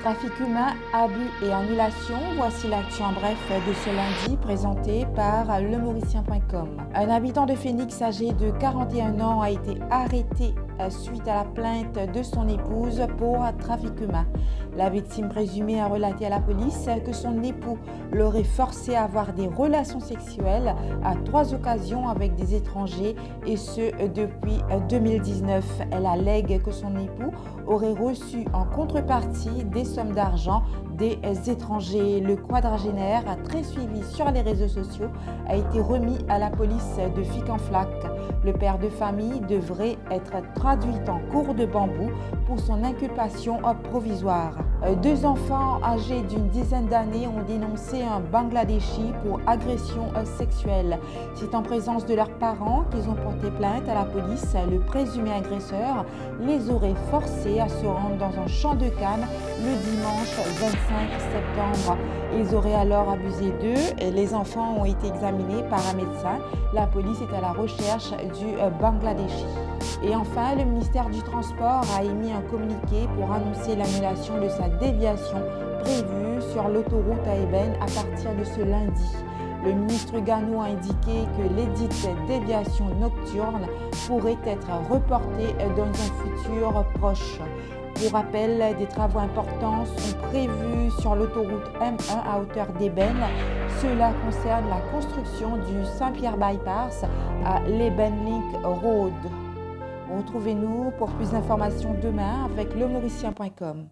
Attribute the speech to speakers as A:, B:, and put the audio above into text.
A: Trafic humain, abus et annulation, voici l'actu en bref de ce lundi présenté par lemauricien.com. Un habitant de Phoenix âgé de 41 ans a été arrêté suite à la plainte de son épouse pour trafic humain. La victime présumée a relaté à la police que son époux l'aurait forcé à avoir des relations sexuelles à 3 occasions avec des étrangers et ce depuis 2019. Elle allègue que son époux aurait reçu en contrepartie des sommes d'argent des étrangers. Le quadragénaire, très suivi sur les réseaux sociaux, a été remis à la police de Fic-en-Flac. Le père de famille devrait être traduit en cour de bambou pour son inculpation provisoire. 2 enfants âgés d'une dizaine d'années ont dénoncé un Bangladeshi pour agression sexuelle. C'est en présence de leurs parents qu'ils ont porté plainte à la police. Le présumé agresseur les aurait forcés à se rendre dans un champ de canne le dimanche 25 septembre. Ils auraient alors abusé d'eux. Les enfants ont été examinés par un médecin. La police est à la recherche du Bangladeshi. Et enfin, le ministère du Transport a émis un communiqué pour annoncer l'annulation de sa déviation prévue sur l'autoroute à Eben à partir de ce lundi. Le ministre Gano a indiqué que l'édite déviation nocturne pourrait être reportée dans un futur proche. Pour rappel, des travaux importants sont prévus sur l'autoroute M1 à hauteur d'Eben. Cela concerne la construction du Saint-Pierre Bypass à l'Eben Link Road. Retrouvez-nous pour plus d'informations demain avec lemauricien.com.